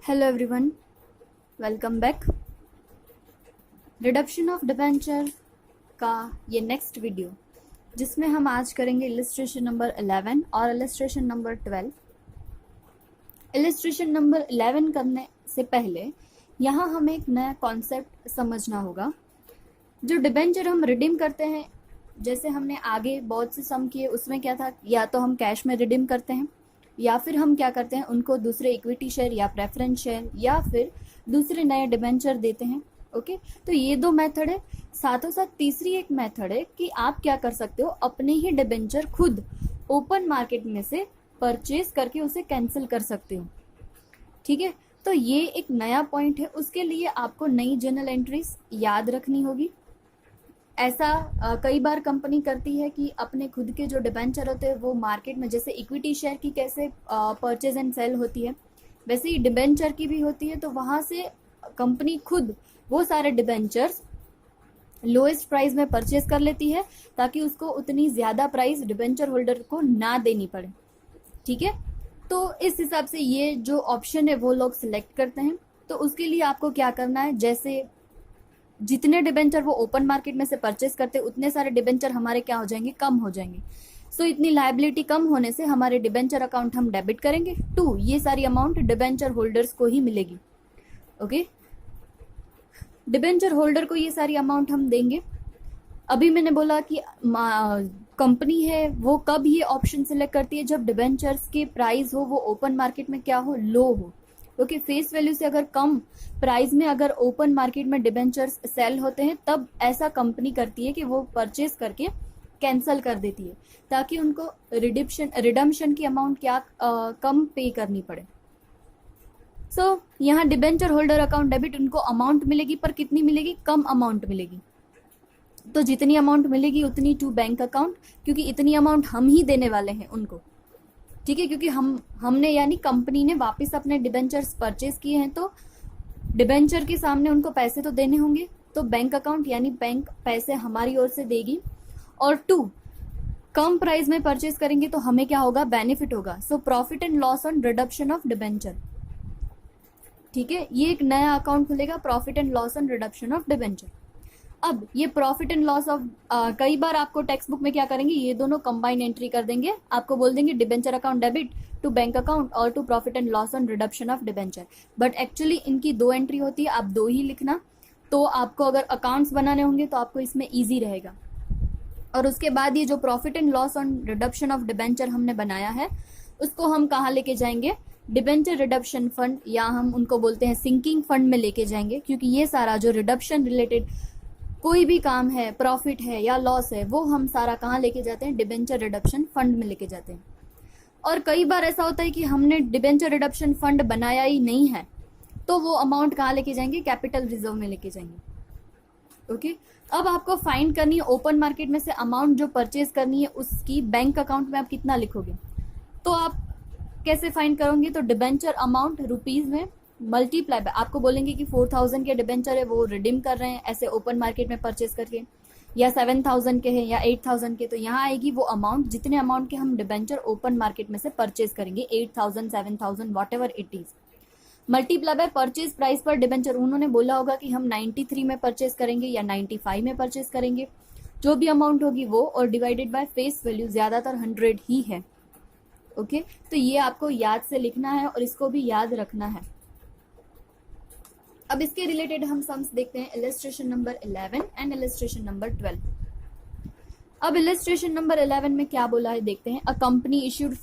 Hello everyone, welcome back. Reduction of debenture का ये next video जिसमें हम आज करेंगे इलिस्ट्रेशन नंबर 11 और इलिस्ट्रेशन नंबर 12। इलिस्ट्रेशन नंबर 11 करने से पहले यहाँ हमें एक नया कॉन्सेप्ट समझना होगा। जो डिबेंचर हम रिडीम करते हैं, जैसे हमने आगे बहुत से सम किए, उसमें क्या था, या तो हम कैश में रिडीम करते हैं या फिर हम क्या करते हैं, उनको दूसरे इक्विटी शेयर या प्रेफरेंस शेयर या फिर दूसरे नए डिबेंचर देते हैं। ओके, तो ये दो मेथड है। साथों साथ तीसरी एक मेथड है कि आप क्या कर सकते हो, अपने ही डिबेंचर खुद ओपन मार्केट में से परचेज करके उसे कैंसिल कर सकते हो। ठीक है, तो ये एक नया पॉइंट है। उसके लिए आपको नई जर्नल एंट्रीज याद रखनी होगी। ऐसा कई बार कंपनी करती है कि अपने खुद के जो डिबेंचर होते हैं वो मार्केट में, जैसे इक्विटी शेयर की कैसे परचेज एंड सेल होती है, वैसे ही डिबेंचर की भी होती है। तो वहां से कंपनी खुद वो सारे डिबेंचर्स लोएस्ट प्राइस में परचेज कर लेती है ताकि उसको उतनी ज्यादा प्राइस डिबेंचर होल्डर को ना देनी पड़े। ठीक है, तो इस हिसाब से ये जो ऑप्शन है वो लोग सिलेक्ट करते हैं। तो उसके लिए आपको क्या करना है, जैसे जितने डिबेंचर वो ओपन मार्केट में से परचेस करते उतने सारे डिबेंचर हमारे क्या हो जाएंगे, कम हो जाएंगे। सो इतनी लायबिलिटी कम होने से हमारे डिबेंचर अकाउंट हम डेबिट करेंगे टू ये सारी अमाउंट डिबेंचर होल्डर्स को ही मिलेगी। ओके, डिबेंचर होल्डर को ये सारी अमाउंट हम देंगे। अभी मैंने बोला कि कंपनी है वो कब ये ऑप्शन सिलेक्ट करती है, जब डिबेंचर्स के प्राइस हो वो ओपन मार्केट में क्या हो, लो हो। ओके, फेस वैल्यू से अगर कम प्राइस में अगर ओपन मार्केट में डिबेंचर्स सेल होते हैं, तब ऐसा कंपनी करती है कि वो परचेज करके कैंसल कर देती है ताकि उनको रिडम्पशन की अमाउंट क्या कम पे करनी पड़े। सो यहाँ डिबेंचर होल्डर अकाउंट डेबिट, उनको अमाउंट मिलेगी पर कितनी मिलेगी, कम अमाउंट मिलेगी। तो जितनी अमाउंट मिलेगी उतनी टू बैंक अकाउंट, क्योंकि इतनी अमाउंट हम ही देने वाले हैं उनको। ठीक है, क्योंकि हमने यानी कंपनी ने वापस अपने डिबेंचर्स परचेज किए हैं, तो डिबेंचर के सामने उनको पैसे तो देने होंगे। तो बैंक अकाउंट यानी बैंक पैसे हमारी ओर से देगी। और टू, कम प्राइस में परचेज करेंगे तो हमें क्या होगा, बेनिफिट होगा। So profit and loss on reduction of debenture. ठीक है, ये एक नया अकाउंट खुलेगा, profit and loss on reduction of debenture. अब ये प्रॉफिट एंड लॉस ऑफ कई बार आपको टेक्स्ट बुक में क्या करेंगे, ये दोनों कंबाइन एंट्री कर देंगे। आपको बोल देंगे debenture account debit to bank account और to profit and loss on reduction of debenture. But actually इनकी दो एंट्री होती है, आप दो ही लिखना। तो आपको अगर अकाउंट्स बनाने होंगे तो आपको इसमें ईजी रहेगा। और उसके बाद ये जो profit and loss on reduction of debenture हमने बनाया है, उसको हम कहाँ लेके जाएंगे, डिबेंचर रिडक्शन फंड, या हम उनको बोलते हैं सिंकिंग फंड में लेके जाएंगे। क्योंकि ये सारा जो रिडक्शन रिलेटेड कोई भी काम है, प्रॉफिट है या लॉस है, वो हम सारा कहाँ लेके जाते हैं, डिबेंचर रिडक्शन फंड में लेके जाते हैं। और कई बार ऐसा होता है कि हमने डिबेंचर रिडक्शन फंड बनाया ही नहीं है, तो वो अमाउंट कहाँ लेके जाएंगे, कैपिटल रिजर्व में लेके जाएंगे। ओके, अब आपको फाइंड करनी है ओपन मार्केट में से अमाउंट जो परचेज करनी है, उसकी बैंक अकाउंट में आप कितना लिखोगे। तो आप कैसे फाइंड करोगे, तो डिबेंचर अमाउंट रुपीज में मल्टीप्लाई बाय, आपको बोलेंगे कि 4000 के डिबेंचर है वो रिडीम कर रहे हैं ऐसे ओपन मार्केट में परचेज करके, या 7000 के हैं या 8000 के, तो यहाँ आएगी वो अमाउंट जितने अमाउंट के हम डिबेंचर ओपन मार्केट में से परचेज करेंगे, 8000 7000 what ever it is, multiply by purchase price पर डिबेंचर। उन्होंने बोला होगा कि हम 93 में परचेज करेंगे या 95 में परचेज करेंगे, जो भी अमाउंट होगी वो, और डिवाइडेड बाय फेस वैल्यू, ज्यादातर 100 ही है। ओके, तो ये आपको याद से लिखना है और इसको भी याद रखना है। अब इसके रिलेटेड हम सम्स देखते हैं, illustration number 11 and illustration number 12। अब इलस्ट्रेशन नंबर 11 में क्या बोला है देखते हैं। A company issued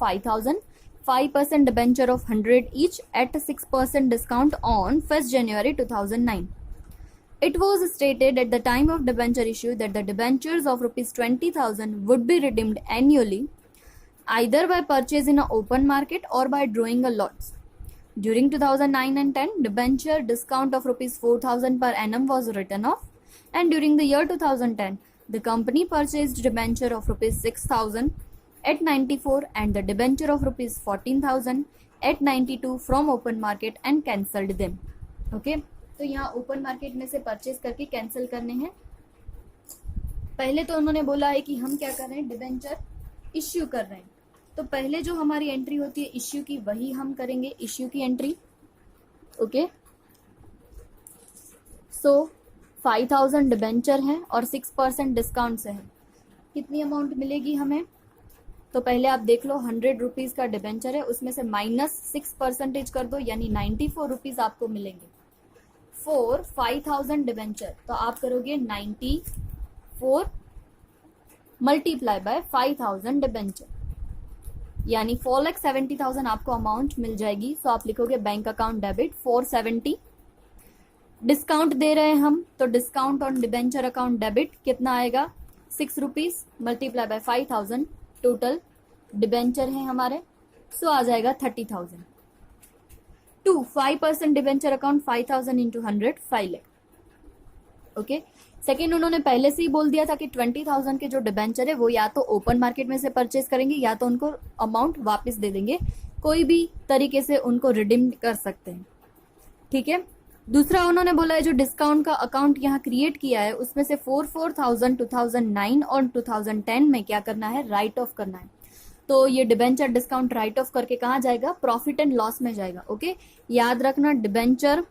5% debenture of 100 each eight 6% discount on 1st January 2009. It was stated at the time of debenture issue that the debentures of rupees 20,000 would be redeemed annually, either by purchase in an open market or by drawing a lots. During 2009 and 10, debenture discount of rupees 4,000 per annum was written off, and during the year 2010, the company purchased debenture of rupees 6,000 at 94 and the debenture of rupees 14,000 at 92 from open market and cancelled them. Okay, तो यहाँ open market में से purchase करके cancel करने हैं। पहले तो उन्होंने बोला है कि हम क्या कर रहे हैं, डिबेंचर इश्यू कर रहे हैं। तो पहले जो हमारी एंट्री होती है इश्यू की, वही हम करेंगे, इश्यू की एंट्री। ओके। सो 5000 डिबेंचर हैं और 6% डिस्काउंट से है, कितनी अमाउंट मिलेगी हमें? तो पहले आप देख लो, 100 रुपीज़ का डिबेंचर है, उसमें से -6% कर दो, यानी 94 रुपीज़ आपको मिलेंगे फॉर 5000 डिबेंचर। तो आप करोगे 94 मल्टीप्लाई बाय 5000 डिबेंचर, यानी 4,70,000 आपको अमाउंट मिल जाएगी। सो आप लिखोगे बैंक अकाउंट डेबिट 470। डिस्काउंट दे रहे हैं हम, तो discount on debenture account debit कितना आएगा? 6 rupees multiply by 5000, total debenture है हमारे, सो आ जाएगा 30,000। To 5% debenture account 5000 into 100, 5 lakh. Okay. Second, उन्होंने पहले से ही बोल दिया था कि 20,000 के जो डिबेंचर है वो या तो ओपन मार्केट में से परचेज करेंगे या तो उनको अमाउंट वापस दे देंगे, कोई भी तरीके से उनको रिडीम कर सकते हैं। ठीक है। दूसरा, उन्होंने बोला है जो डिस्काउंट का अकाउंट यहाँ क्रिएट किया है उसमें से 4,000 2009 और 2010 में क्या करना है? राइट ऑफ करना है। तो ये डिबेंचर डिस्काउंट राइट ऑफ करके कहाँ जाएगा? प्रॉफिट एंड लॉस में जाएगा। ओके। याद रखना, डिबेंचर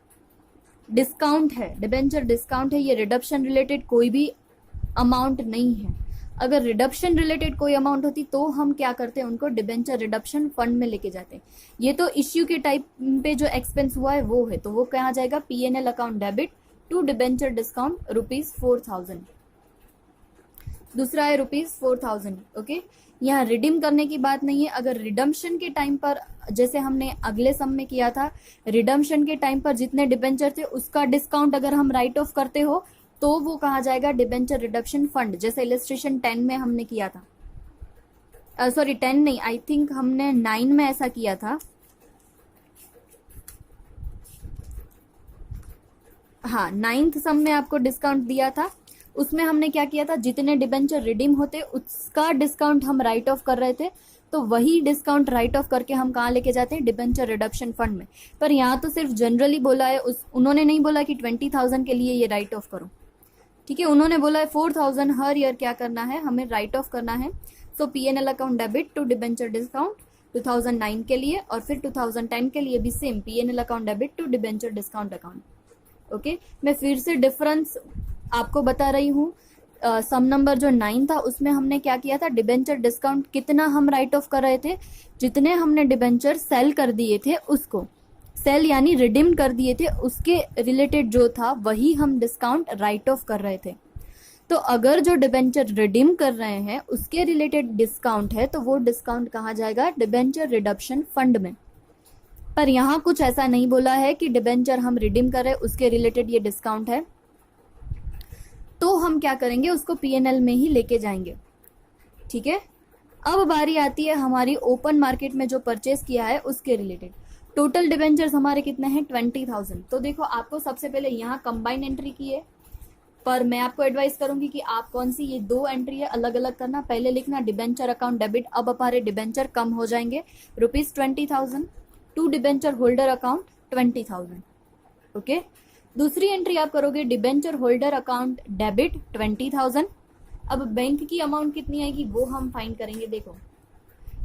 डिस्काउंट है, डिबेंचर डिस्काउंट है, ये रिडक्शन रिलेटेड कोई भी अमाउंट नहीं है। अगर रिडक्शन रिलेटेड कोई अमाउंट होती तो हम क्या करते हैं? उनको डिबेंचर रिडक्शन फंड में लेके जाते हैं। ये तो इश्यू के टाइप पे जो एक्सपेंस हुआ है वो है, तो वो कहाँ जाएगा? P&L account debit to debenture discount ₹4,000। दूसरा है ₹4,000। ओके। यहाँ रिडीम करने की बात नहीं है। अगर रिडम्पशन के टाइम पर, जैसे हमने अगले सम में किया था, रिडम्पशन के टाइम पर जितने डिबेंचर थे उसका डिस्काउंट अगर हम राइट ऑफ करते हो तो वो कहा जाएगा? डिबेंचर रिडक्शन फंड, जैसे इलस्ट्रेशन 10 में हमने किया था। सॉरी 10 नहीं, आई थिंक हमने 9 में ऐसा किया था। हाँ, 9th सम में आपको डिस्काउंट दिया था, उसमें हमने क्या किया था? जितने डिबेंचर रिडीम होते उसका डिस्काउंट हम राइट ऑफ कर रहे थे, तो वही डिस्काउंट राइट ऑफ करके हम कहाँ लेके जाते हैं? डिबेंचर रिडक्शन फंड में। पर यहाँ तो सिर्फ जनरली बोला है, उन्होंने नहीं बोला कि 20,000 के लिए ये राइट ऑफ करो। ठीक है। उन्होंने बोला है 4,000 हर ईयर क्या करना है? हमें राइट ऑफ करना है। So P&L account debit to debenture discount 2009 के लिए, और फिर 2010 के लिए भी same P&L account debit to debenture discount account. Okay. मैं फिर से डिफरेंस आपको बता रही हूँ। सम नंबर जो 9 था उसमें हमने क्या किया था? डिबेंचर डिस्काउंट कितना हम राइट ऑफ कर रहे थे? जितने हमने डिबेंचर सेल कर दिए थे उसको, सेल यानी रिडीम कर दिए थे, उसके रिलेटेड जो था वही हम डिस्काउंट राइट ऑफ कर रहे थे। तो अगर जो डिबेंचर रिडीम कर रहे हैं उसके रिलेटेड डिस्काउंट है तो वो डिस्काउंट कहाँ जाएगा? डिबेंचर रिडक्शन फंड में। पर यहाँ कुछ ऐसा नहीं बोला है कि डिबेंचर हम रिडीम कर रहे हैं उसके रिलेटेड ये डिस्काउंट है, तो हम क्या करेंगे? उसको P&L में ही लेके जाएंगे। ठीक है। अब बारी आती है हमारी ओपन मार्केट में जो परचेज किया है उसके रिलेटेड। टोटल डिबेंचर्स हमारे कितने हैं? 20,000। तो देखो, आपको सबसे पहले यहाँ कंबाइन एंट्री की है, पर मैं आपको एडवाइस करूंगी कि आप कौन सी, ये 2 एंट्री है अलग अलग करना। पहले लिखना डिबेंचर अकाउंट डेबिट, अब हमारे डिबेंचर कम हो जाएंगे, ₹20,000 to debenture holder account 20,000। Okay. दूसरी एंट्री आप करोगे डिबेंचर होल्डर अकाउंट डेबिट 20,000। अब बैंक की अमाउंट कितनी आएगी वो हम फाइंड करेंगे। देखो,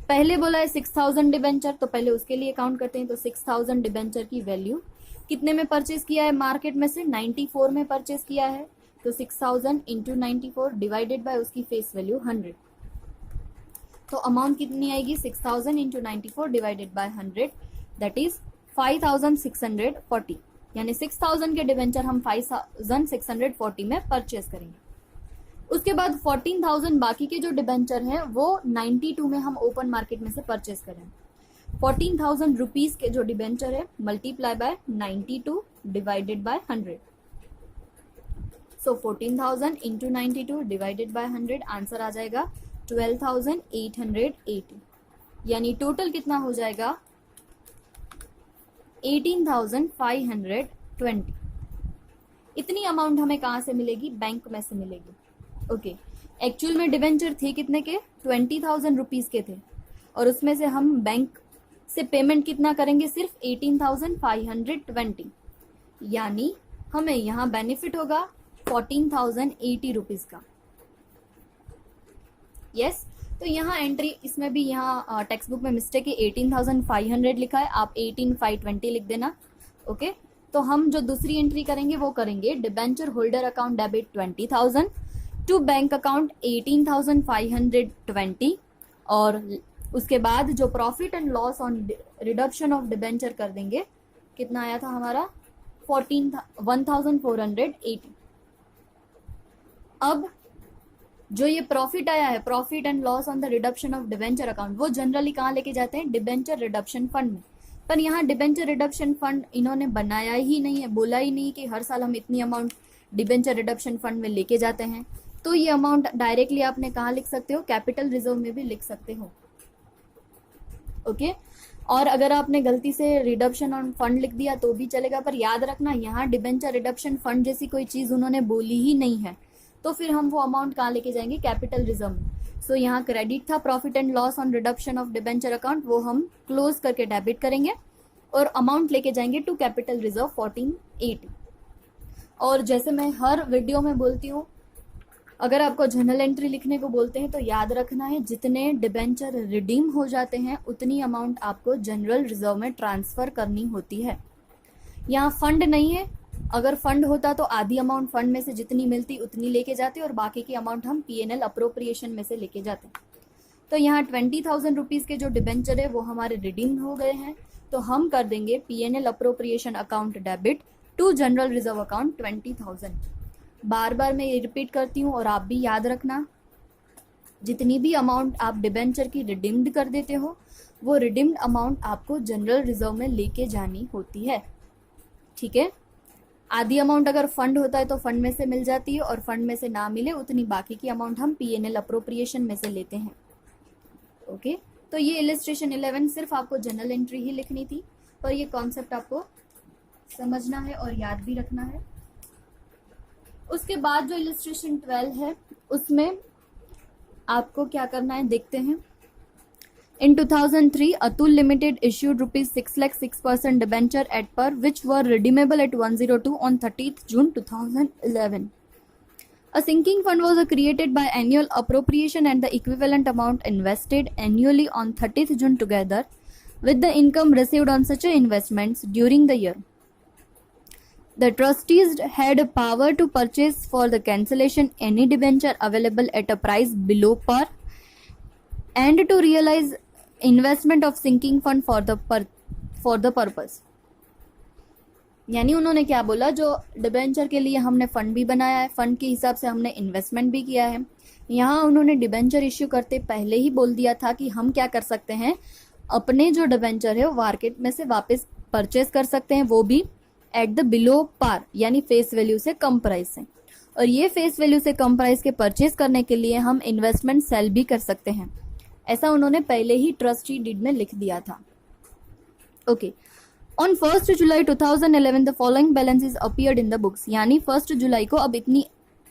पहले बोला है 6,000 डिबेंचर, तो पहले उसके लिए काउंट करते हैं। तो 6,000 डिबेंचर की वैल्यू कितने में परचेज किया है? मार्केट में से 94 में परचेज किया है, तो 6,000 इंटू 94 डिवाइडेड बाय उसकी फेस वैल्यू 100। तो अमाउंट कितनी आएगी? 6,000 into 94 divided by 100, that is 5,640। यानी 6,000 के डिबेंचर हम 5,640 में परचेज करेंगे। उसके बाद 14,000 बाकी के जो डिबेंचर हैं वो 92 में हम ओपन मार्केट में से परचेज करें। 14,000 रुपीज के जो डिबेंचर है multiply by 92 divided by 100। So 14,000 into 92 divided by 100, answer आ जाएगा 12,880। यानी टोटल कितना हो जाएगा? 18,520। इतनी अमाउंट हमें कहाँ से मिलेगी? बैंक में से मिलेगी। ओके। एक्चुअल में डिबेंचर थे कितने के? 20,000 रुपीज के थे, और उसमें से हम बैंक से पेमेंट कितना करेंगे? सिर्फ 18,520। यानी हमें यहाँ बेनिफिट होगा 14,080 रुपीज का। यस। तो यहाँ एंट्री, इसमें भी यहाँ टेक्स्ट बुक में मिस्टेक है, 18,500 लिखा है, आप 18,520 लिख देना। ओके, तो हम जो दूसरी एंट्री करेंगे वो करेंगे debenture holder account debit 20,000 to bank account 18,520, और उसके बाद जो profit and loss on reduction of debenture कर देंगे, कितना आया था हमारा 1,480। अब जो ये प्रॉफिट आया है, profit and loss on the reduction of debenture account, वो जनरली कहाँ लेके जाते हैं, डिबेंचर रिडक्शन फंड में। पर यहाँ डिबेंचर रिडक्शन फंड इन्होंने बनाया ही नहीं है, बोला ही नहीं कि हर साल हम इतनी अमाउंट डिबेंचर रिडक्शन फंड में लेके जाते हैं। तो ये अमाउंट डायरेक्टली आपने कहाँ लिख सकते हो, कैपिटल रिजर्व में भी लिख सकते हो। ओके, और अगर आपने गलती से रिडक्शन ऑन फंड लिख दिया तो भी चलेगा, पर याद रखना यहाँ डिबेंचर रिडक्शन फंड जैसी कोई चीज उन्होंने बोली ही नहीं है, तो फिर हम वो अमाउंट कहाँ लेके जाएंगे, कैपिटल रिजर्व में। सो यहाँ क्रेडिट था profit and loss on reduction of debenture account, वो हम क्लोज करके डेबिट करेंगे और अमाउंट लेके जाएंगे टू कैपिटल रिजर्व 1480। और जैसे मैं हर वीडियो में बोलती हूँ, अगर आपको जर्नल एंट्री लिखने को बोलते हैं तो याद रखना है जितने डिबेंचर रिडीम हो जाते हैं उतनी अमाउंट आपको जनरल रिजर्व में ट्रांसफर करनी होती है। यहाँ फंड नहीं है, अगर फंड होता तो आधी अमाउंट फंड में से जितनी मिलती उतनी लेके जाते और बाकी की अमाउंट हम P&L अप्रोप्रिएशन में से लेके जाते। तो यहाँ 20,000 रुपीज के जो डिबेंचर है वो हमारे रिडीम हो गए हैं, तो हम कर देंगे P&L appropriation account debit to general reserve account 20,000। बार बार मैं ये रिपीट करती हूँ और आप भी याद रखना, जितनी भी अमाउंट आप डिबेंचर की रिडीम्ड कर देते हो वो रिडीम्ड अमाउंट आपको जनरल रिजर्व में लेके जानी होती है। ठीक है, आधी अमाउंट अगर फंड होता है तो फंड में से मिल जाती है, और फंड में से ना मिले उतनी बाकी की अमाउंट हम P&L अप्रोप्रिएशन में से लेते हैं। ओके, तो ये इलस्ट्रेशन 11 सिर्फ आपको जनरल एंट्री ही लिखनी थी, पर ये कॉन्सेप्ट आपको समझना है और याद भी रखना है। उसके बाद जो इलस्ट्रेशन 12 है उसमें आपको क्या करना है देखते हैं। In 2003, Atul Limited issued rupees 6 lakh 6% debenture at par, which were redeemable at 102 on 30th June 2011. A sinking fund was created by annual appropriation and the equivalent amount invested annually on 30th June together with the income received on such investments during the year. The trustees had power to purchase for the cancellation any debenture available at a price below par and to realize investment of sinking fund for the purpose. यानी उन्होंने क्या बोला, जो debenture के लिए हमने fund भी बनाया है, फंड के हिसाब से हमने इन्वेस्टमेंट भी किया है। यहाँ उन्होंने डिबेंचर इश्यू करते पहले ही बोल दिया था कि हम क्या कर सकते हैं, अपने जो डिबेंचर है वो मार्केट में से वापस परचेज कर सकते हैं, वो भी एट द बिलो पार, यानी फेस वैल्यू से कम प्राइस से। और ये फेस वैल्यू से कम प्राइस के परचेज करने के लिए हम इन्वेस्टमेंट सेल भी कर सकते हैं, ऐसा उन्होंने पहले ही ट्रस्टी डीड में लिख दिया था। Okay, on 1 July 2011 the following balances appeared in the books, यानी 1 जुलाई को अब इतनी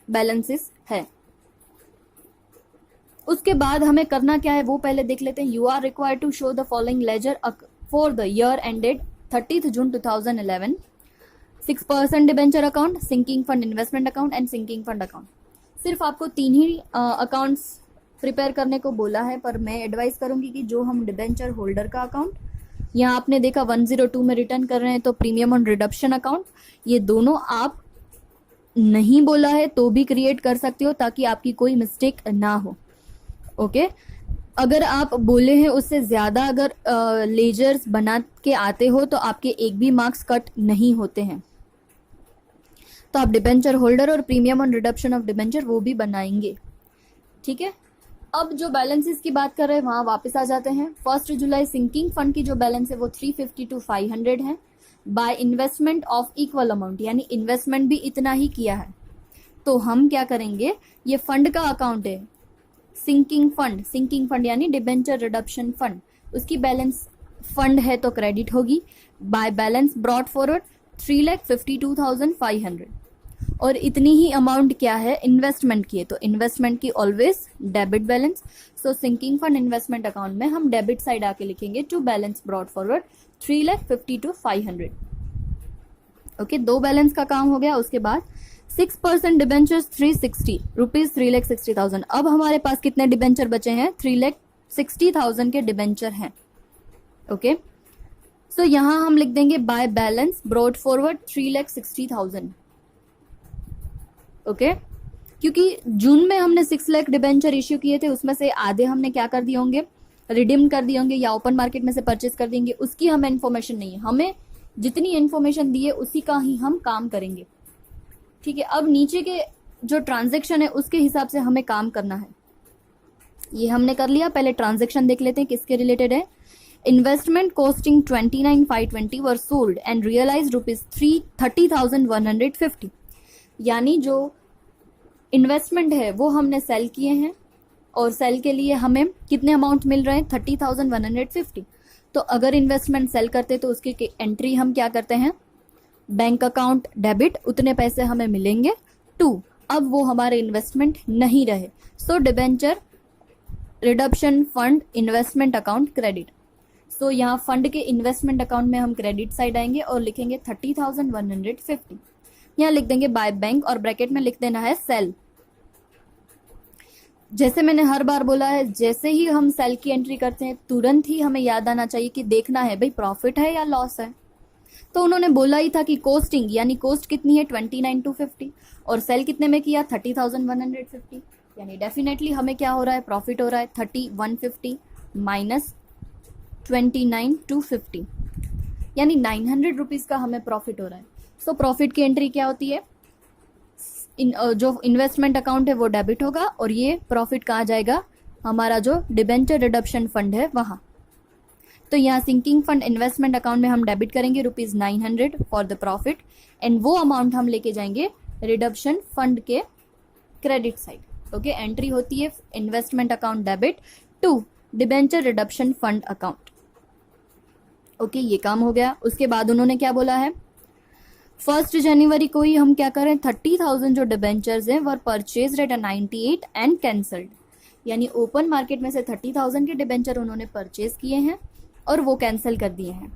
बैलेंसेस है। उसके बाद हमें करना क्या है वो पहले देख लेते हैं। You are required to show the following ledger for the year ended 30th June 2011, 6% debenture account, sinking fund investment account and sinking fund account. सिर्फ आपको 3 ही अकाउंट्स प्रिपेयर करने को बोला है, पर मैं एडवाइस करूंगी कि जो हम डिबेंचर होल्डर का अकाउंट, यहाँ आपने देखा 102 में रिटर्न कर रहे हैं, तो प्रीमियम ऑन रिडक्शन अकाउंट, ये दोनों आप नहीं बोला है तो भी क्रिएट कर सकते हो ताकि आपकी कोई मिस्टेक ना हो। ओके, अगर आप बोले हैं उससे ज्यादा अगर लेजर्स बना के आते हो तो आपके एक भी मार्क्स कट नहीं होते हैं, तो आप डिबेंचर होल्डर और premium on reduction of debenture वो भी बनाएंगे। ठीक है, अब जो बैलेंसेस की बात कर रहे हैं वहां वापस आ जाते हैं। 1 जुलाई सिंकिंग फंड की जो बैलेंस है वो 350 to 500 है, by investment of equal amount, यानी इन्वेस्टमेंट भी इतना ही किया है। तो हम क्या करेंगे, ये फंड का अकाउंट है सिंकिंग फंड यानी डिबेंचर रिडक्शन फंड, उसकी बैलेंस फंड है तो क्रेडिट होगी, बाय बैलेंस ब्रॉट फॉरवर्ड 3,52,500, और इतनी ही अमाउंट क्या है इन्वेस्टमेंट की है, तो इन्वेस्टमेंट की always debit balance. So sinking fund investment account में हम डेबिट साइड आके लिखेंगे to balance brought forward 3,52,500। Okay, 2 balance का काम हो गया। उसके बाद 6% डिबेंचर्स 360 रुपीज 3,60,000। अब हमारे पास कितने डिबेंचर बचे हैं, 3,60,000 के डिबेंचर हैं। ओके, सो यहाँ हम लिख देंगे by balance brought forward 3,60,000। Okay, क्योंकि जून में हमने 6 लाख डिबेंचर इश्यू किए थे, उसमें से आधे हमने क्या कर दिए होंगे, रिडीम कर दिए होंगे या ओपन मार्केट में से परचेज कर देंगे, उसकी हमें इन्फॉर्मेशन नहीं है। हमें जितनी इन्फॉर्मेशन दी है उसी का ही हम काम करेंगे। ठीक है, अब नीचे के जो ट्रांजेक्शन है उसके हिसाब से हमें काम करना है। ये हमने कर लिया। पहले ट्रांजेक्शन देख लेते हैं किसके रिलेटेड है। Investment costing 29,520 were sold and realise ₹30,150, यानी जो इन्वेस्टमेंट है वो हमने सेल किए हैं और सेल के लिए हमें कितने अमाउंट मिल रहे हैं, 30,150। तो अगर इन्वेस्टमेंट सेल करते तो उसकी एंट्री हम क्या करते हैं, बैंक अकाउंट डेबिट, उतने पैसे हमें मिलेंगे। 2, अब वो हमारे इन्वेस्टमेंट नहीं रहे, so debenture reduction fund investment account credit. So यहाँ फंड के इन्वेस्टमेंट अकाउंट में हम क्रेडिट साइड आएंगे और लिखेंगे 30,150। यहाँ लिख देंगे बाय बैंक और ब्रैकेट में लिख देना है सेल। जैसे मैंने हर बार बोला है, जैसे ही हम सेल की एंट्री करते हैं तुरंत ही हमें याद आना चाहिए कि देखना है भाई प्रॉफिट है या लॉस है। तो उन्होंने बोला ही था कि कॉस्टिंग यानी कॉस्ट कितनी है 29,250 और सेल कितने में किया 30,150, यानी डेफिनेटली हमें क्या हो रहा है, प्रॉफिट हो रहा है 30,150 माइनस 29,250, यानी 900 रुपीज़ का हमें प्रॉफिट हो रहा है। सो प्रॉफिट की एंट्री क्या होती है, जो इन्वेस्टमेंट अकाउंट है वो डेबिट होगा और ये प्रॉफिट कहाँ जाएगा, हमारा जो डिबेंचर रिडक्शन फंड है वहाँ। तो यहाँ सिंकिंग फंड इन्वेस्टमेंट अकाउंट में हम डेबिट करेंगे ₹900 फॉर द प्रॉफिट एंड वो अमाउंट हम लेके जाएंगे रिडक्शन फंड के क्रेडिट साइड। ओके, एंट्री होती है investment account debit to debenture reduction fund account. Okay, ये काम हो गया। उसके बाद उन्होंने क्या बोला है, 1 जनवरी को ही हम क्या करें, 30,000 जो डिबेंचर्स हैं were purchase at 98 and cancelled, यानी ओपन मार्केट में से 30,000 के डिबेंचर उन्होंने परचेज किए हैं और वो कैंसिल कर दिए हैं।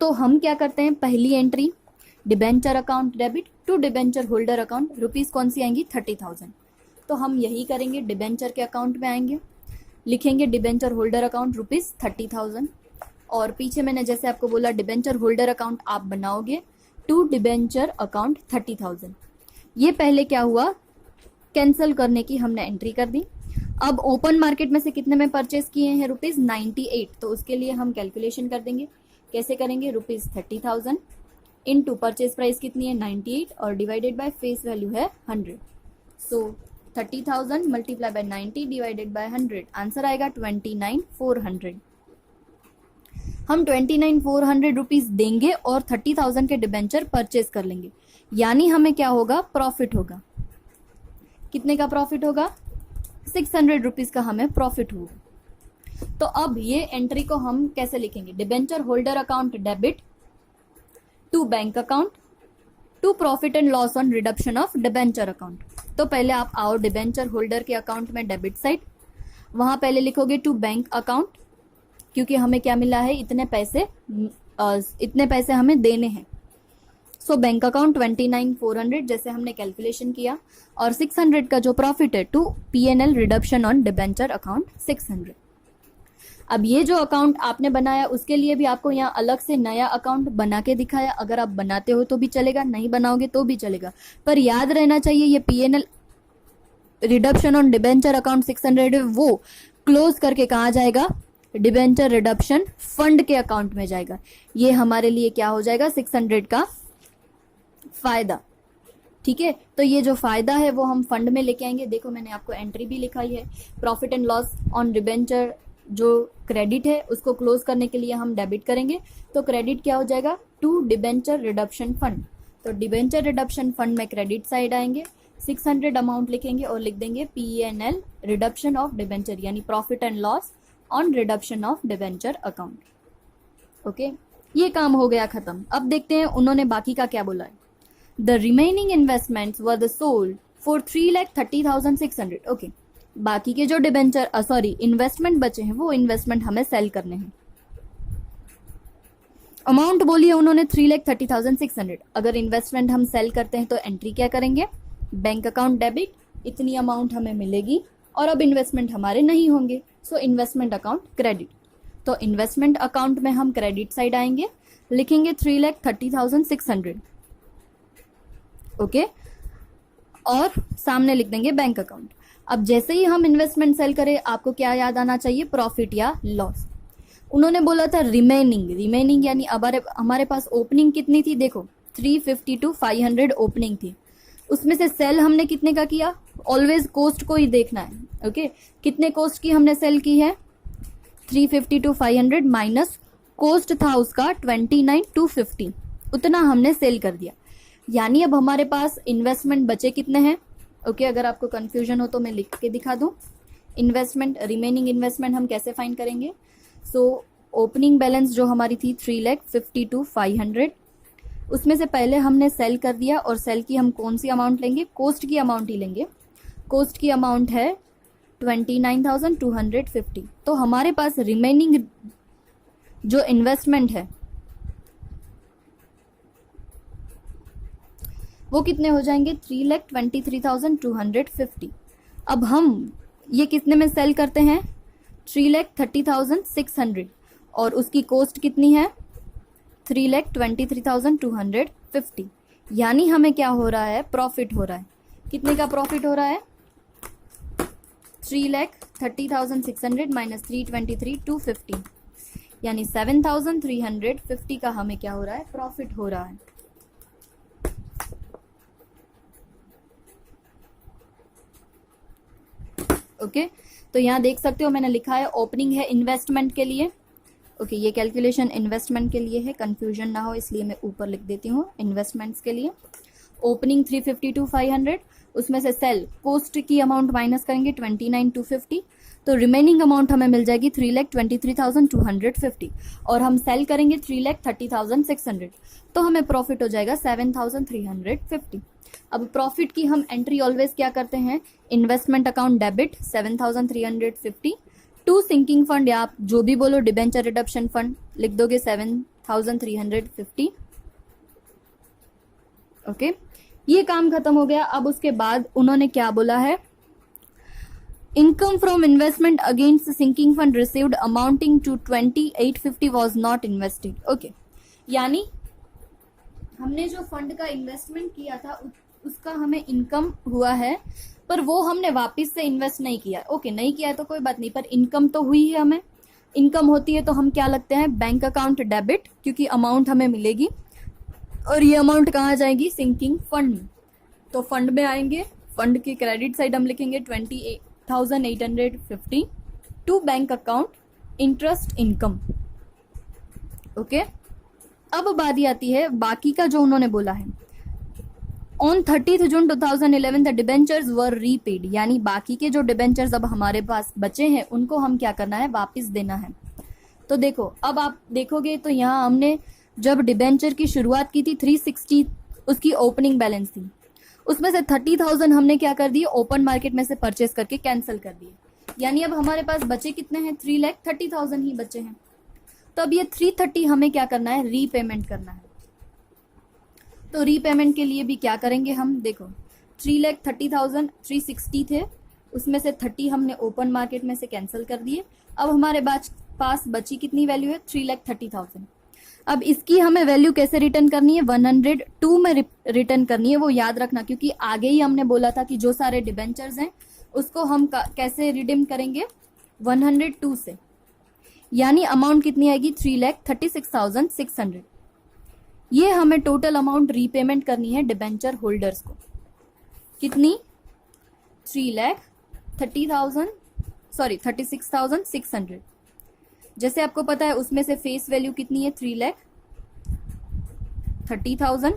तो हम क्या करते हैं, पहली entry debenture account debit to debenture holder account, rupees कौन सी आएंगी 30,000। तो हम यही करेंगे, डिबेंचर के अकाउंट में आएंगे, लिखेंगे डिबेंचर होल्डर अकाउंट ₹30,000 और पीछे मैंने जैसे आपको बोला डिबेंचर होल्डर अकाउंट आप बनाओगे टू डिबेंचर अकाउंट 30,000। ये पहले क्या हुआ, कैंसिल करने की हमने एंट्री कर दी। अब ओपन मार्केट में से कितने में परचेज किए हैं, ₹98, तो उसके लिए हम कैलकुलेशन कर देंगे। कैसे करेंगे, ₹30,000 इनटू परचेज प्राइस कितनी है 98 और डिवाइडेड बाय फेस वैल्यू है 100। सो 30,000 multiply by 90 divided by 100, answer आएगा 29,400। हम 29,400 रुपीज देंगे और 30,000 के डिबेंचर परचेज कर लेंगे, यानी हमें क्या होगा, प्रॉफिट होगा। कितने का प्रॉफिट होगा, 600 रुपीज का हमें प्रॉफिट होगा। तो अब ये एंट्री को हम कैसे लिखेंगे, debenture holder account debit to bank account to profit and loss on reduction of debenture account. तो पहले आप आओ डिबेंचर होल्डर के अकाउंट में डेबिट साइड, वहां पहले लिखोगे टू बैंक अकाउंट, क्योंकि हमें क्या मिला है, इतने पैसे हमें देने हैं। सो बैंक अकाउंट 29,400 जैसे हमने कैलकुलेशन किया और 600 का जो प्रॉफिट है to P&L reduction on debenture account 600। अब ये जो अकाउंट आपने बनाया उसके लिए भी आपको यहाँ अलग से नया अकाउंट बना के दिखाया। अगर आप बनाते हो तो भी चलेगा, नहीं बनाओगे तो भी चलेगा, पर याद रहना चाहिए ये P&L reduction on debenture account 600 वो क्लोज करके कहाँ जाएगा, डिबेंचर रिडक्शन फंड के अकाउंट में जाएगा। ये हमारे लिए क्या हो जाएगा, 600 का फायदा। ठीक है, तो ये जो फायदा है वो हम फंड में लेके आएंगे। देखो मैंने आपको एंट्री भी लिखाई है, profit and loss on debenture जो क्रेडिट है उसको क्लोज करने के लिए हम डेबिट करेंगे। तो क्रेडिट क्या हो जाएगा, टू डिबेंचर रिडक्शन फंड। तो डिबेंचर रिडक्शन फंड में क्रेडिट साइड आएंगे, 600 अमाउंट लिखेंगे और लिख देंगे P&L रिडक्शन ऑफ डिबेंचर, यानी profit and loss on reduction of debenture account. Okay, ये काम हो गया खत्म। अब देखते हैं उन्होंने बाकी का क्या बोला है। The remaining investments were the sold for 3,30,600। Okay, बाकी के जो डिबेंचर इन्वेस्टमेंट बचे हैं वो इन्वेस्टमेंट हमें सेल करने हैं। अमाउंट बोली है उन्होंने 3,30,600। अगर इन्वेस्टमेंट हम सेल करते हैं तो एंट्री क्या करेंगे, बैंक अकाउंट डेबिट, इतनी अमाउंट हमें मिलेगी और अब इन्वेस्टमेंट हमारे नहीं होंगे, सो इन्वेस्टमेंट अकाउंट क्रेडिट। तो इन्वेस्टमेंट अकाउंट में हम क्रेडिट साइड आएंगे, लिखेंगे 3,30,600, ओके, और सामने लिख देंगे बैंक अकाउंट। अब जैसे ही हम इन्वेस्टमेंट सेल करें, आपको क्या याद आना चाहिए, प्रॉफिट या लॉस। उन्होंने बोला था रिमेनिंग यानी अब हमारे पास ओपनिंग कितनी थी, देखो 350 to 500 ओपनिंग थी, उसमें से सेल हमने कितने का किया, ऑलवेज कॉस्ट को ही देखना है, ओके। कितने कॉस्ट की हमने सेल की है, 350 to 500 माइनस कॉस्ट था उसका 29,250, उतना हमने सेल कर दिया। यानी अब हमारे पास इन्वेस्टमेंट बचे कितने हैं, ओके। अगर आपको कंफ्यूजन हो तो मैं लिख के दिखा दूं। इन्वेस्टमेंट, रिमेनिंग इन्वेस्टमेंट हम कैसे फाइंड करेंगे, सो ओपनिंग बैलेंस जो हमारी थी 3,52,500, उसमें से पहले हमने सेल कर दिया, और सेल की हम कौन सी अमाउंट लेंगे, कॉस्ट की अमाउंट ही लेंगे। कॉस्ट की अमाउंट है 29,250। तो हमारे पास रिमेनिंग जो इन्वेस्टमेंट है वो कितने हो जाएंगे, 3,23,250। अब हम ये कितने में सेल करते हैं, 3,30,600, और उसकी कॉस्ट कितनी है, 3,23,250। यानी हमें क्या हो रहा है, प्रॉफिट हो रहा है। कितने का प्रॉफिट हो रहा है, 3,30,600 माइनस 3,23,250, यानी 7,350 का हमें क्या हो रहा है, प्रॉफिट हो रहा है। ओके, तो यहाँ देख सकते हो मैंने लिखा है ओपनिंग है इन्वेस्टमेंट के लिए, ओके, ये कैलकुलेशन इन्वेस्टमेंट के लिए है, कंफ्यूजन ना हो इसलिए मैं ऊपर लिख देती हूँ इन्वेस्टमेंट्स के लिए। ओपनिंग 350 to 500, उसमें से सेल कॉस्ट की अमाउंट माइनस करेंगे 29,250, तो रिमेनिंग अमाउंट हमें मिल जाएगी 3,23,250, और हम सेल करेंगे 3,30,600, तो हमें प्रॉफिट हो जाएगा 7,350। अब प्रॉफिट की हम एंट्री ऑलवेज क्या करते हैं, investment account debit 7,350 to sinking fund, या आप जो भी बोलो, डिबेंचर रिडक्शन फंड लिख दोगे 7,350, ओके। ये काम खत्म हो गया। अब उसके बाद उन्होंने क्या बोला है, income from investment against sinking fund received amounting to 2850 was not invested, okay. यानी हमने जो फंड का इन्वेस्टमेंट किया था उसका हमें इनकम हुआ है, पर वो हमने वापस से इन्वेस्ट नहीं किया, ओके, नहीं किया है तो कोई बात नहीं, पर इनकम तो हुई है। हमें इनकम होती है तो हम क्या लगते हैं, बैंक अकाउंट डेबिट, क्योंकि अमाउंट हमें मिलेगी, और ये अमाउंट कहाँ जाएगी, सिंकिंग फंड में। तो फंड में आएंगे, फंड की क्रेडिट साइड हम लिखेंगे 28,850 to bank account interest income, okay. अब बारी आती है बाकी का जो उन्होंने बोला है, on 30 June 2011 the debentures were repaid, यानी बाकी के जो डिबेंचर्स अब हमारे पास बचे हैं उनको हम क्या करना है, वापस देना है। तो देखो, अब आप देखोगे तो यहाँ हमने जब डिबेंचर की शुरुआत की थी 360 उसकी ओपनिंग बैलेंस थी, उसमें से 30,000 हमने क्या कर दिए, ओपन मार्केट में से परचेस करके कैंसिल कर दिए। यानी अब हमारे पास बचे कितने हैं, 3,30,000 ही बचे हैं। तो अब ये 330 हमें क्या करना है, रीपेमेंट करना है। तो रीपेमेंट के लिए भी क्या करेंगे हम, देखो 3,30,000 360 थे, उसमें से 30 हमने ओपन मार्केट में से कैंसिल कर दिए। अब हमारे पास बची कितनी वैल्यू है, 3,30,000। अब इसकी हमें वैल्यू कैसे रिटर्न करनी है, 102 में रिटर्न करनी है, वो याद रखना, क्योंकि आगे ही हमने बोला था कि जो सारे डिबेंचर्स हैं उसको हम कैसे रिडीम करेंगे, 102 से। यानी अमाउंट कितनी आएगी, 3,36,600। ये हमें टोटल अमाउंट रीपेमेंट करनी है डिबेंचर होल्डर्स को, कितनी, 36,600। जैसे आपको पता है उसमें से फेस वैल्यू कितनी है, 3,30,000,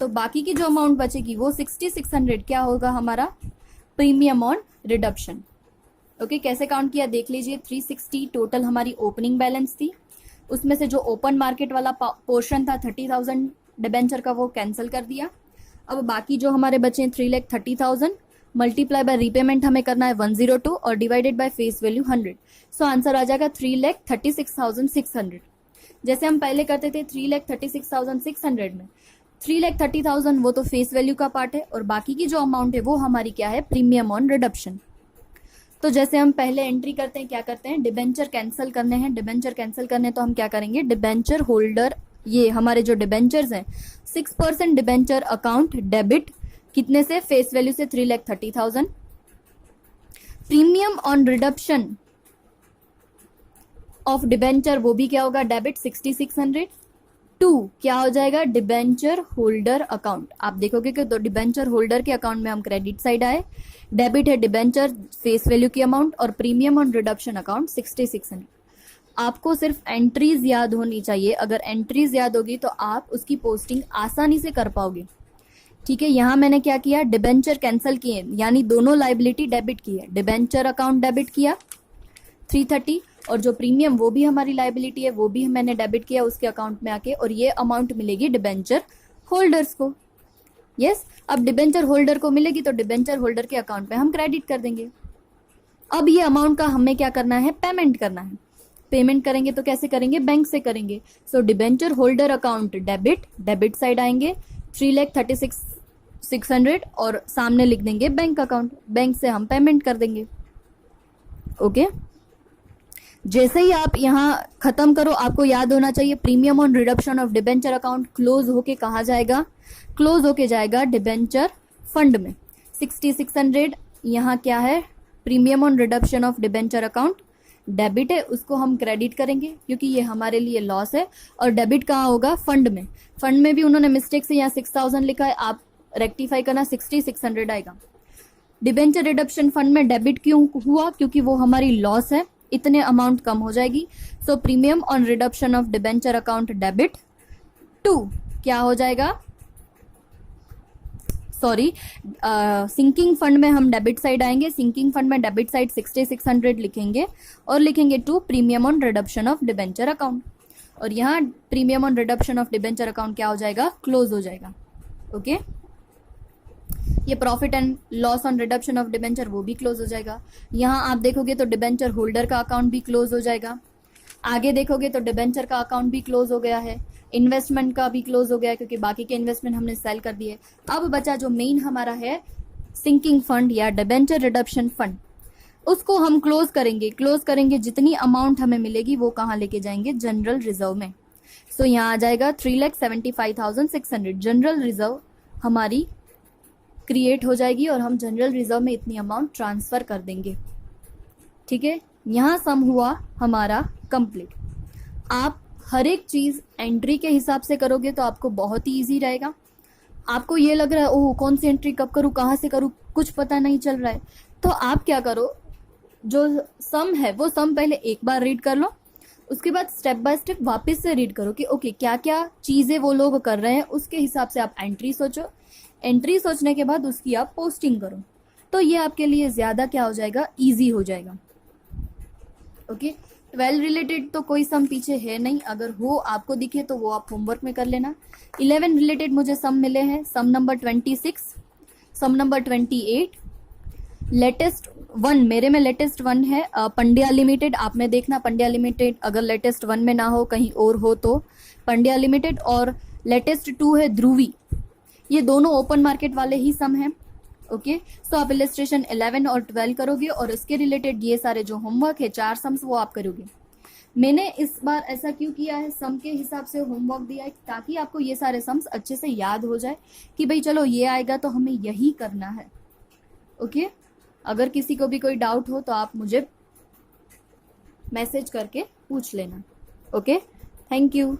तो बाकी की जो अमाउंट बचेगी वो 6,600 क्या होगा हमारा, प्रीमियम ऑन रिडक्शन, ओके। कैसे काउंट किया देख लीजिए, 360 टोटल हमारी ओपनिंग बैलेंस थी, उसमें से जो ओपन मार्केट वाला पोर्शन था 30,000 डिबेंचर का वो कैंसिल कर दिया। अब बाकी जो हमारे बचे हैं 3,30,000 मल्टीप्लाई बाय रीपेमेंट हमें करना है 102 और divided by face value 100। So answer आ जाएगा 3,36,600। जैसे हम पहले करते थे 3,36,600 में 3,30,000 वो तो फेस वैल्यू का पार्ट है, और बाकी की जो अमाउंट है वो हमारी क्या है, प्रीमियम ऑन रिडक्शन, तो जैसे हम पहले एंट्री करते हैं, क्या करते हैं, डिबेंचर कैंसिल करने हैं। डिबेंचर कैंसिल करने तो हम क्या करेंगे, डिबेंचर होल्डर, ये हमारे जो डिबेंचर्स हैं 6% डिबेंचर अकाउंट डेबिट, कितने से, फेस वैल्यू से 3,30,000। Premium on reduction of debenture, वो भी क्या होगा, डेबिट 6,600। टू क्या हो जाएगा, डिबेंचर होल्डर अकाउंट। आप देखोगे कि तो डिबेंचर होल्डर के अकाउंट में हम क्रेडिट साइड आए, डेबिट है डिबेंचर फेस वैल्यू की अमाउंट, और प्रीमियम ऑन रिडक्शन अकाउंट 6,600। आपको सिर्फ एंट्रीज याद होनी चाहिए। अगर एंट्रीज याद होगी तो आप उसकी पोस्टिंग आसानी से कर पाओगे। ठीक है, यहां मैंने क्या किया, डिबेंचर कैंसिल किए, यानी दोनों लाइबिलिटी डेबिट की है। डिबेंचर अकाउंट डेबिट किया 330, और जो प्रीमियम वो भी हमारी लाइबिलिटी है, वो भी मैंने डेबिट किया उसके अकाउंट में आके, और ये अमाउंट मिलेगी डिबेंचर होल्डर्स को। यस, अब डिबेंचर होल्डर को मिलेगी तो डिबेंचर होल्डर के अकाउंट में हम क्रेडिट कर देंगे। अब ये अमाउंट का हमें क्या करना है, पेमेंट करना है। पेमेंट करेंगे तो कैसे करेंगे, बैंक से करेंगे। सो debenture holder account debit, debit side आएंगे 3,36,600, और सामने लिख देंगे बैंक अकाउंट, बैंक से हम पेमेंट कर देंगे। ओके, जैसे ही आप यहाँ खत्म करो, आपको याद होना चाहिए premium on reduction of debenture account close होके कहाँ जाएगा, क्लोज होके जाएगा डिबेंचर फंड में। 6,600 यहाँ क्या है, premium on reduction of debenture account debit है, उसको हम क्रेडिट करेंगे क्योंकि ये हमारे लिए लॉस है। और डेबिट कहाँ होगा, फंड में। फंड में भी उन्होंने मिस्टेक से यहाँ 6,000 लिखा है, आप रेक्टिफाई करना, 6,600 आएगा। डिबेंचर रिडक्शन फंड में डेबिट क्यों हुआ, क्योंकि वो हमारी लॉस है, इतने अमाउंट कम हो जाएगी। सो premium on reduction of debenture account debit 2 क्या हो जाएगा, सॉरी, सिंकिंग फंड में हम डेबिट साइड आएंगे। सिंकिंग फंड में डेबिट साइड 6,600 लिखेंगे, और लिखेंगे 2 premium on reduction of debenture account, और यहाँ premium on reduction of debenture account क्या हो जाएगा, क्लोज हो जाएगा। ओके, ये profit and loss on reduction of debenture वो भी क्लोज हो जाएगा। यहाँ आप देखोगे तो डिबेंचर होल्डर का अकाउंट भी क्लोज हो जाएगा। आगे देखोगे तो डिबेंचर का अकाउंट भी क्लोज हो गया है, इन्वेस्टमेंट का भी क्लोज हो गया है क्योंकि बाकी के इन्वेस्टमेंट हमने सेल कर दिए। अब बचा जो मेन हमारा है सिंकिंग फंड या डिबेंचर रिडक्शन फंड, उसको हम क्लोज करेंगे। क्लोज करेंगे, जितनी अमाउंट हमें मिलेगी वो कहाँ लेके जाएंगे, जनरल रिजर्व में। सो यहाँ आ जाएगा 3,75,600 जनरल रिजर्व हमारी क्रिएट हो जाएगी, और हम जनरल रिजर्व में इतनी अमाउंट ट्रांसफर कर देंगे। ठीक है, यहाँ सम हुआ हमारा कंप्लीट। आप हर एक चीज एंट्री के हिसाब से करोगे तो आपको बहुत ही इजी रहेगा। आपको ये लग रहा है ओह कौन सी एंट्री कब करूँ, कहाँ से करूँ, कुछ पता नहीं चल रहा है, तो आप क्या करो, जो सम है वो सम पहले एक बार रीड कर लो, उसके बाद स्टेप बाय स्टेप वापस से रीड करो कि ओके क्या क्या चीजें वो लोग कर रहे हैं, उसके हिसाब से आप एंट्री सोचो। एंट्री सोचने के बाद उसकी आप पोस्टिंग करो, तो ये आपके लिए ज्यादा क्या हो जाएगा, इजी हो जाएगा। ओके, 12 रिलेटेड तो कोई सम पीछे है नहीं, अगर हो आपको दिखे तो वो आप होमवर्क में कर लेना। 11 रिलेटेड मुझे सम मिले हैं, सम नंबर 26, सम नंबर 28, लेटेस्ट 1 मेरे में लेटेस्ट 1 है पंड्या लिमिटेड। आप में देखना पंड्या लिमिटेड अगर लेटेस्ट 1 में ना हो, कहीं और हो तो पंड्या लिमिटेड, और लेटेस्ट 2 है ध्रुवी। ये दोनों ओपन मार्केट वाले ही सम हैं। ओके, सो आप इलस्ट्रेशन 11 और 12 करोगे, और इसके रिलेटेड ये सारे जो होमवर्क है 4 सम्स वो आप करोगे। मैंने इस बार ऐसा क्यों किया है, सम के हिसाब से होमवर्क दिया है ताकि आपको ये सारे सम्स अच्छे से याद हो जाए कि भाई चलो ये आएगा तो हमें यही करना है। ओके, अगर किसी को भी कोई डाउट हो तो आप मुझे मैसेज करके पूछ लेना। Okay, thank you.